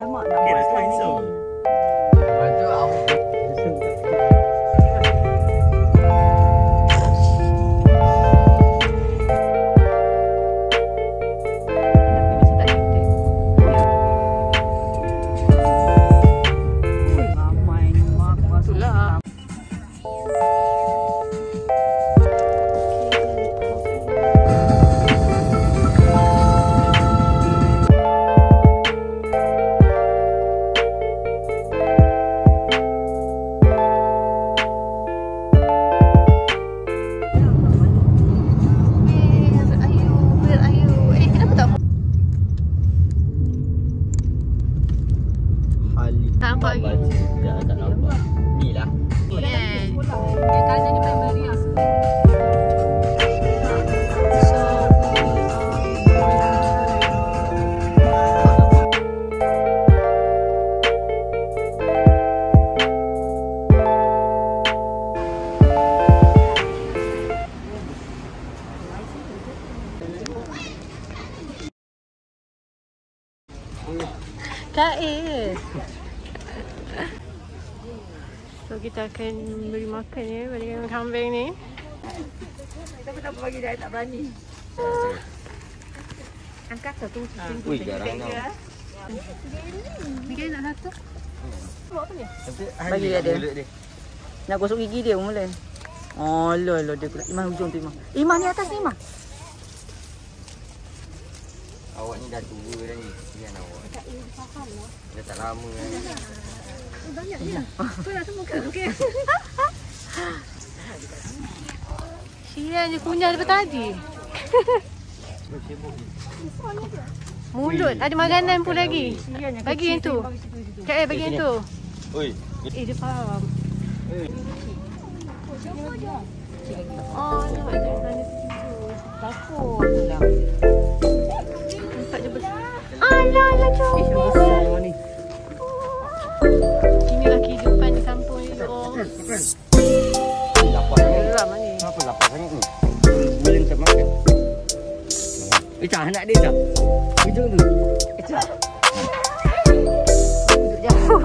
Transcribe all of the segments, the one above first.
Mak nak buat sekali ni. Lepas tu awak nampak lagi. tak nampak. Ni lah. Yang kanan ni paling meriah. Kais. So kita akan beri makan ya pada kambing ni. Tapi tak bagi dia tak berani. Angkat satu Ui, garang tau. Ni kan nak satu. Buat apa ni? Bagi dia. Nak gosok gigi dia mula. Oh, lo dia pula. Iman hujung tu Iman. Iman ni atas ni Iman. Awak ni dah tua dah ni. Kesian awak. Dah tak lama dah ni. Banyak ni. Kau nak semua ke? Okey. Sian je kunyah daripada tadi. Mulut ada makanan pun lagi. Bagi yang tu. Kak bagi yang tu. Oi. Dia faham. Oh, nampak jangan ada situ. Takut pula. Nampak je besar. Alah, comel. Ni. Inilah kehidupan di kampung ni. Oh. Lapar sangat. Geram ni. Kenapa lapar sangat ni? Boleh tak makan? Tak anak dia tak? Hujung tu. Kecil. Duduk jauh.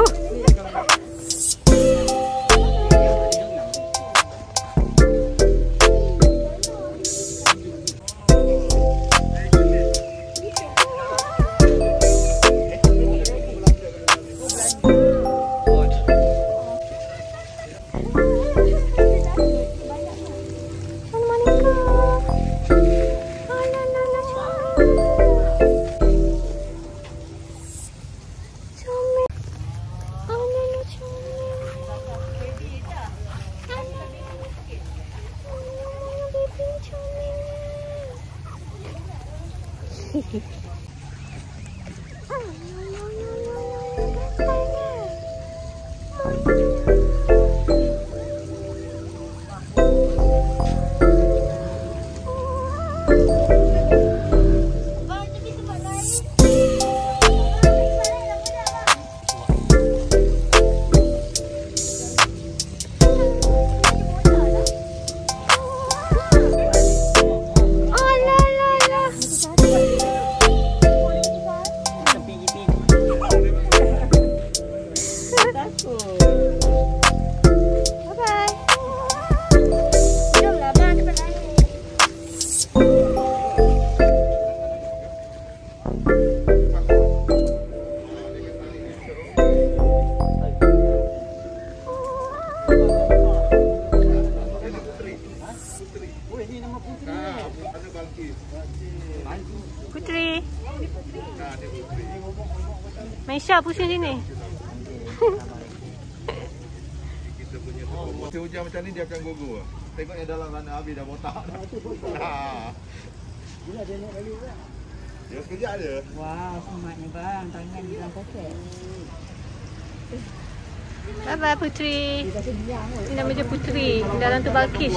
Putri. Maisha pusing sini. Kita punya musim hujan macam ni dia akan gugur. Tengoknya dalam sana habis dah botak dah. Bila dia naik balik pula. Dia sekejap je. Wah, sematnya bang. Tangan di dalam poket. Bye bye Putri. Dia dah kenyang kot. Ini nama dia Putri. Dalam tu Balkis.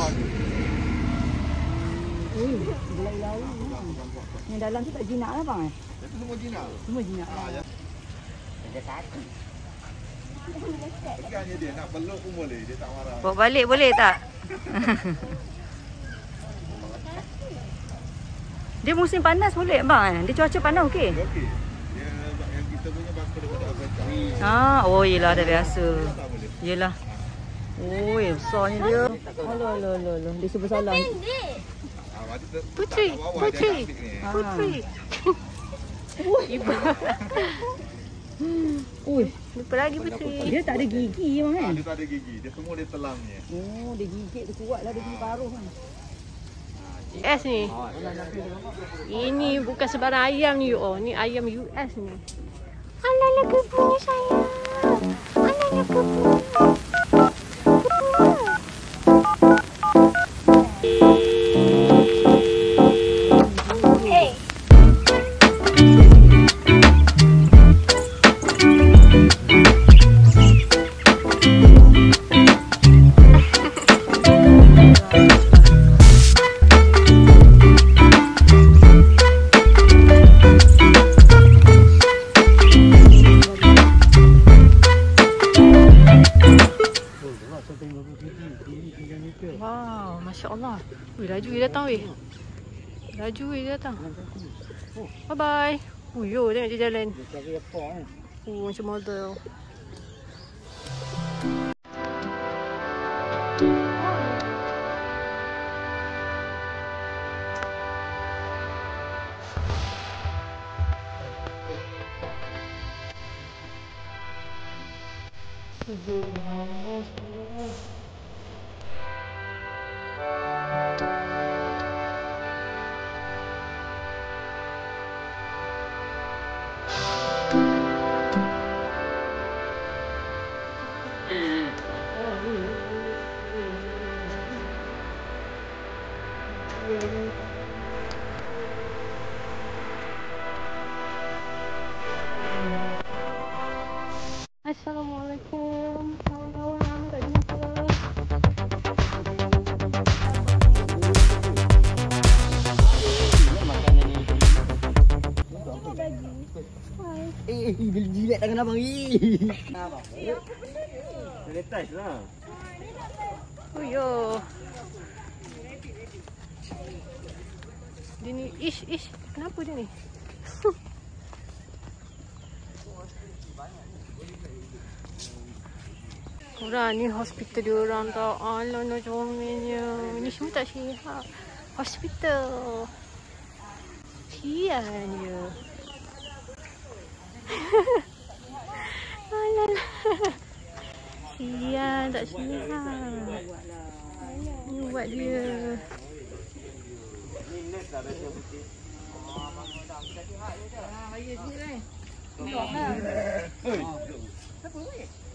Gelai-gelai. Yang dalam tu tak jinak lah bang. Itu semua jinak. Semua jinak. Ya. Ada satu. Tegaknya dia nak peluk pun boleh. Dia tak marah. Bawa balik boleh tak? Dia musim panas boleh bang? Dia cuaca panas okey? Okey. Dia yang kita punya bakal daripada Oh yelah dah biasa. Yelah. Oh, besarnya dia. Alah. Dia sebesar salah. Putri. Ibu. Ui, Lupa lagi Putri. dia tak ada gigi memang kan? Dia tak ada gigi. Dia semua dia telamnya. Oh, dia gigit dia kuat lah, dia gigi paruh kan. US ni. Ini bukan sebarang ayam ni. Oh, ni ayam US ni. Alah kepu sayang. Alah kepu. Wow, Masya Allah. Wih, laju dia datang weh. Laju dia datang. Bye bye. Yo, tengok dia jalan. Macam model. Assalamualaikum. Kawan-kawan, lama tak jumpa. Jilat tangan abang. Kenapa? Sanitize lah. Oh yo. Dia ni ish. Kenapa dia ni? Korang ni hospital dia orang tau. Alah nak comelnya. Ni semua tak sihat. Hospital. Sian dia. Alah. Sian tak sihat. Ni buat dia.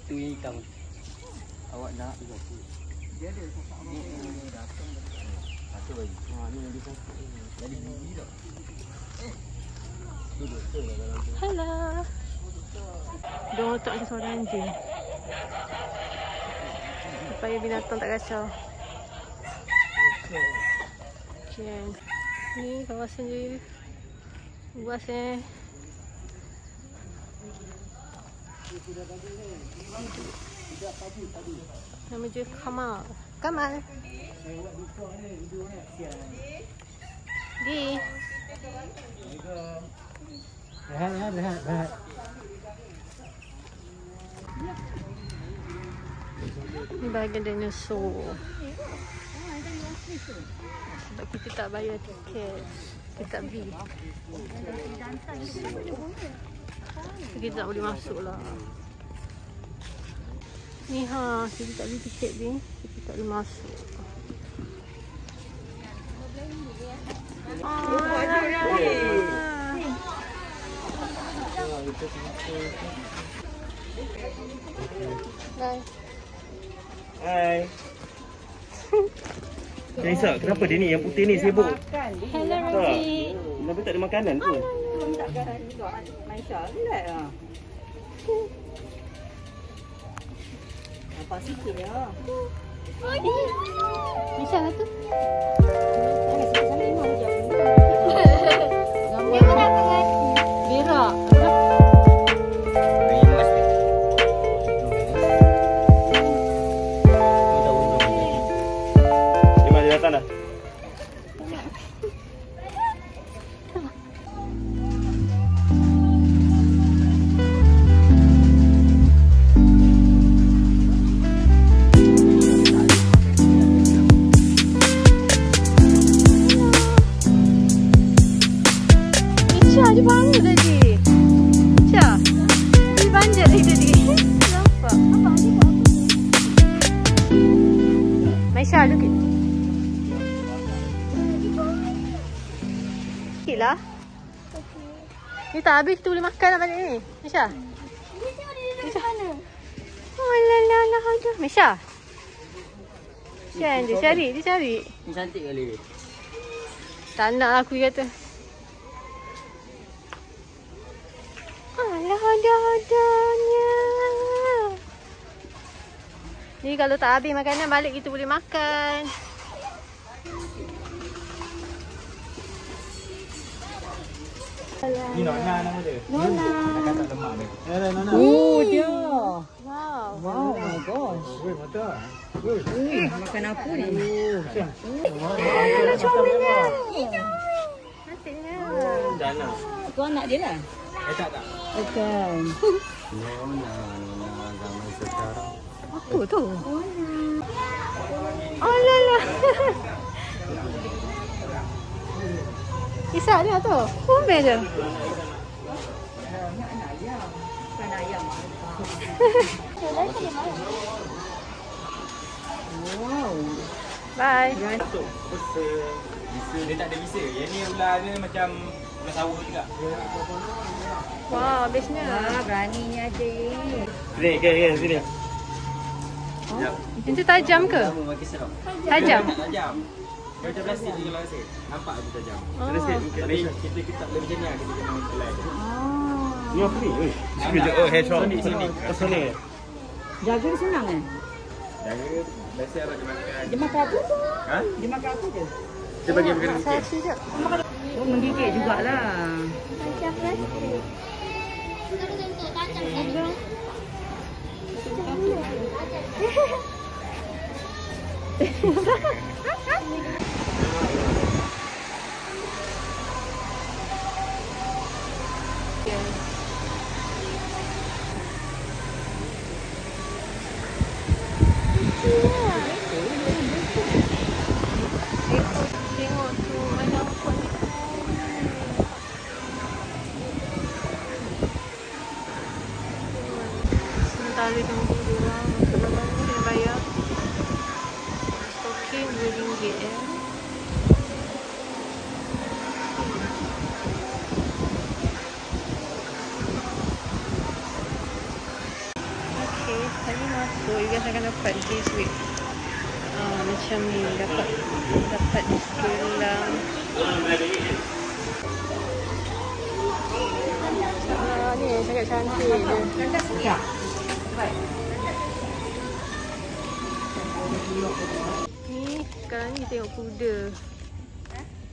Tu hitam. Awak nak juga. Dia ada ni datang. Satu lagi. Ni dia satu. Jadi gigi tak. Tu doktor lah dalam tu. Hello. Dia tak ada suara anjing. Supaya binatang tak kacau. Okay. Ni kawasan dia. Luas Nama dia Kamal. Di. Rehat. Ni bahagian dinosaur. Sebab kita tak bayar tiket. Kita tak beli. Kita tak boleh masuk lah. Ni kita tak beli tiket ni. Kita tak boleh masuk. Hai. Nisa, kenapa dia ni yang putih ni sibuk? Hello Rosie. Kenapa tak ada makanan pun? Nampak sikit ya. Nisa lah tu. Berak. Dia datang dah. Ni tak habis tu boleh makan lah balik ni. Misha. Misha mana? Oh la la la ada. Misha. Kan dia cari, dia cari. Ni cantik kali. Tak nak lah aku kata. Alah ada-adanya. Ni kalau tak habis makanan balik kita boleh makan. Ni Nona nama dia. Nona. Nak kata lemak dia. Nona. Oh, dia. Wow. Wow, my gosh. Weh, mata. Makan apa ni? Comelnya. Cantiknya. Dana. Tu anak dia lah. Tak. Bukan. Nona zaman sekarang. Apa tu? Oh la la. Kisah dia tu. Kumel je. Bukan ayam. Wow. Bye. Bisa, dia tak ada bisa. Yang ni ular dia macam ular sawah juga. Wow, bestnya. Ah, beraninya adik. Sini. Itu tajam ke? Makin seram. Tajam. Tajam. Dia macam plastik je kalau rasa. Nampak tu tajam. Oh. Tapi kita tak boleh macam ni lah. Kita kena kelai. Ni apa ni? Weh. Sekejap. Oh, hedgehog. Sini. Sini. Jaga senang kan? Jaga biasa lah dia makan. Dia makan apa? Ha? Dia makan apa je? Dia bagi makanan sikit. Saksi je. Oh, menggigit jugalah. Macam plastik. Tengok tu ada apa ni. Sementara tunggu dia orang untuk dalam ni kena bayar. Token RM2 ya. Okay, tadi masuk you guys akan dapat this week. Macam ni dapat gelang. Ni sangat cantik dia. Ni sekarang ni tengok kuda.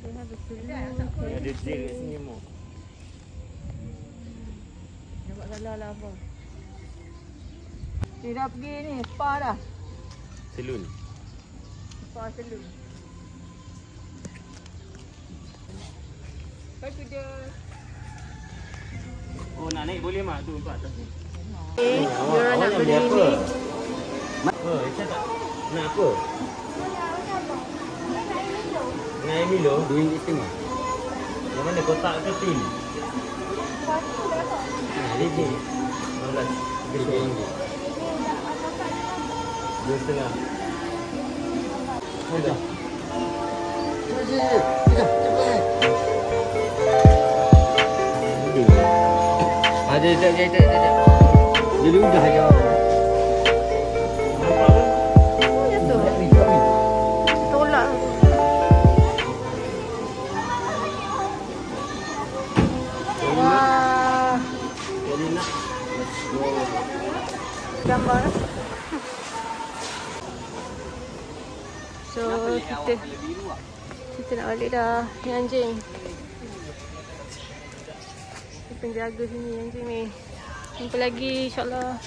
Dia ada kuda. Ada jail kat sini mo. Nampak salah lah apa. Ni dah pergi ni, spa dah. Selun. Spa selun. Bye kuda. Oh nak naik boleh mak tu empat atas ni. Diorang nak beli ni. Oh, Aisyah tak nak apa? Nak air Milo RM2.50. Yang mana kotak ke tin? Dia je. 12. RM2. 2.5. Sekejap. Ada sekejap. Jadi udah je. Oh, ya tu. Tolak. Wah. Jadi nak Gambar. So kita nak balik dah. Ni anjing. Ni penjaga sini anjing ni. Jumpa lagi insyaAllah.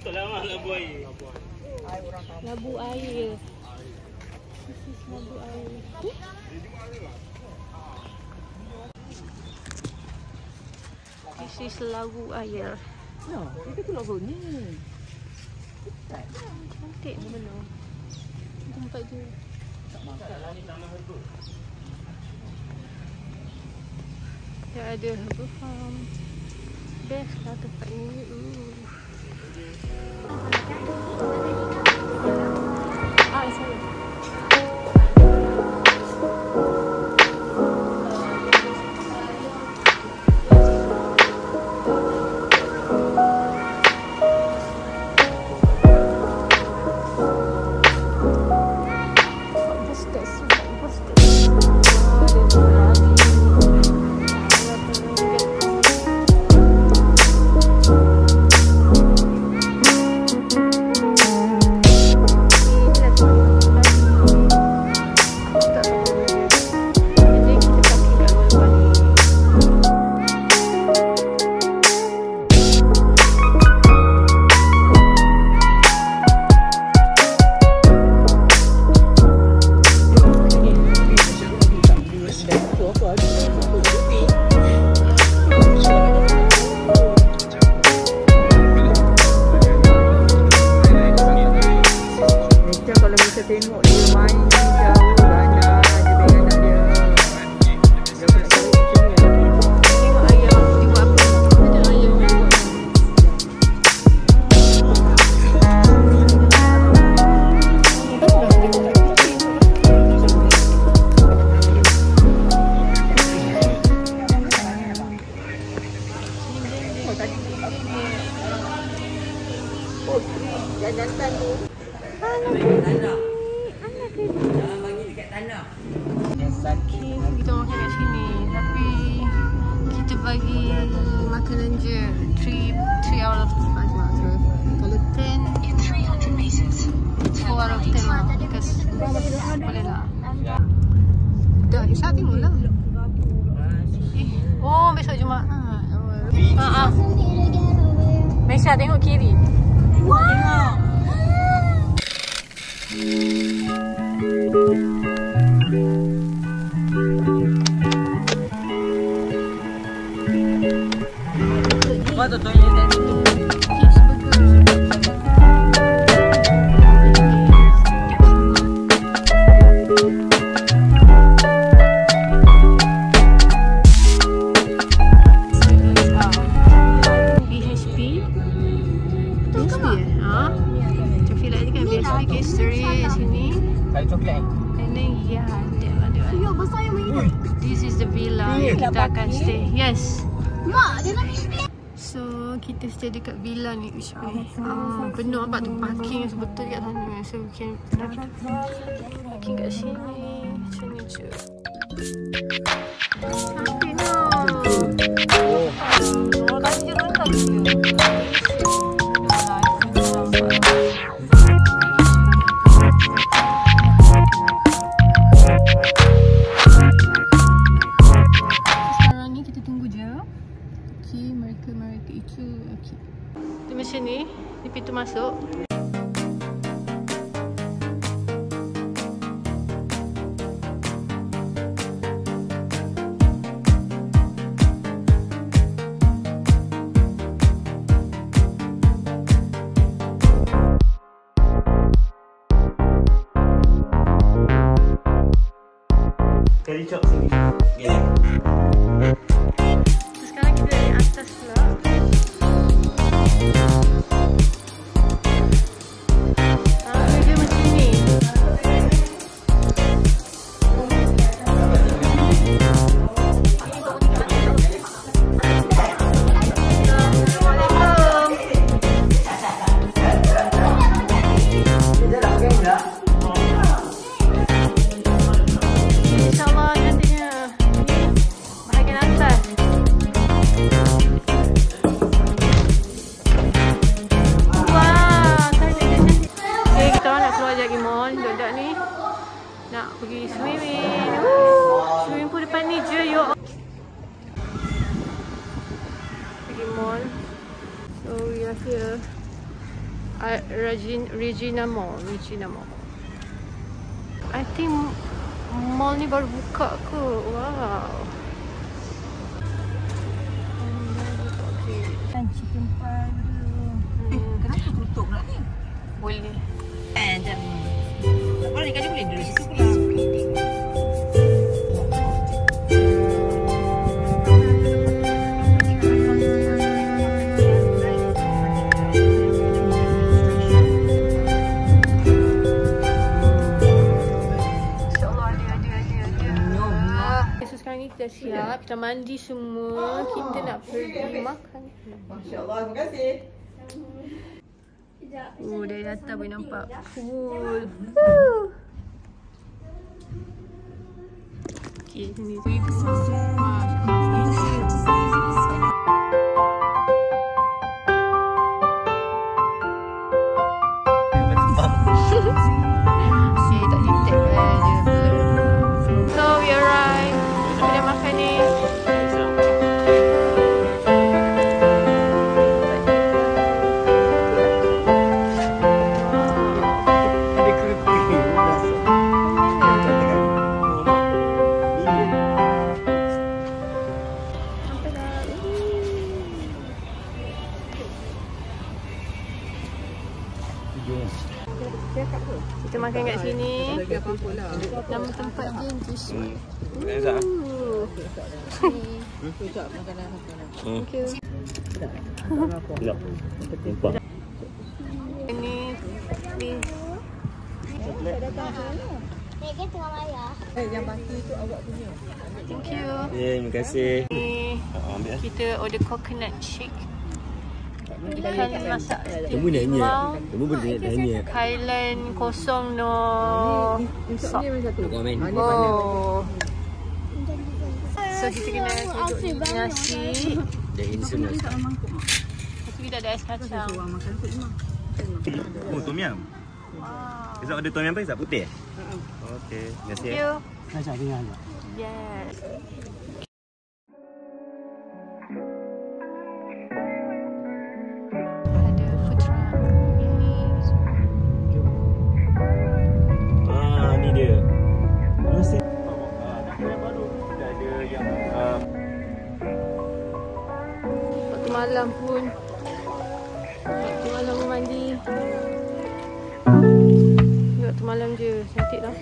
tak lama labu air. Labu air. This is labu air. This is labu air. No, itu keluar ni. Cantik ni belum. Tempat je. Dia ada herbal farm. Best lah tempat ni. Sorry. tadi ni. Oh, jantan tu. Jangan bagi dekat tanah. Okay, kita makan kat sini. Tapi kita bagi makanan je 3 out of 5 lah. Kalau 10 4 out of 10 lah. Because boleh lah. Dah, Isya tengok lah. Oh, besok Jumaat. Mesya tengok kiri. Tengok. Apa tu toilet tadi tu? This is the villa kita akan stay. Yes. Mak, dia nak mimpi. So kita stay dekat villa ni which way? Penuh apa tu parking sebetul dekat sana. So we can parking kat sini. Macam ni je. Cantik tau. Oh, tadi je kan tadi. Mereka itu okey. Dia macam ni, di pintu masuk. Kali cok sini. Yeah. Sekarang kita di atas pula. Dia macam ni. InsyaAllah nantinya bahagian atas. Budak ni nak pergi swimming. Swimming pool depan ni je, yuk. Pergi mall. So we are here at Regina Mall. I think mall ni baru buka ke? Wow. Kan chicken pie tu. Kenapa tutup pula ni? Boleh. Jam. Kalau ni kan boleh duduk situ pula. So sekarang ni kita siap, kita mandi semua, kita nak pergi makan. Masya-Allah, terima kasih. Oh, dari atas boleh nampak pool. Okay, sini. Okay, tak detect kan dia blur. So, we arrive. Kita boleh makan ni. Kita makan kat sini. Nama tempat dia Jiswa. Thank you. Ini please. Yang baki tu awak punya. Thank you. Terima kasih. Ni Ambil lah. kita order coconut shake. Ikan masak Kamu nak ni? Kamu boleh nak ni? Thailand kosong no sok. Komen. Oh. So kita kena duduk ni nasi. Dah insum lah. Lepas tu kita ada ais kacang. Oh, tom yum. Wow. Kita order tom yum pakai putih? Okey. Terima Thank kasih. you. Macam ringan. Yes. Ada food truck. Ni dia. Mesti. Yang baru. Dah ada yang Waktu malam pun. Waktu malam pun mandi. Waktu malam je. Cantik lah.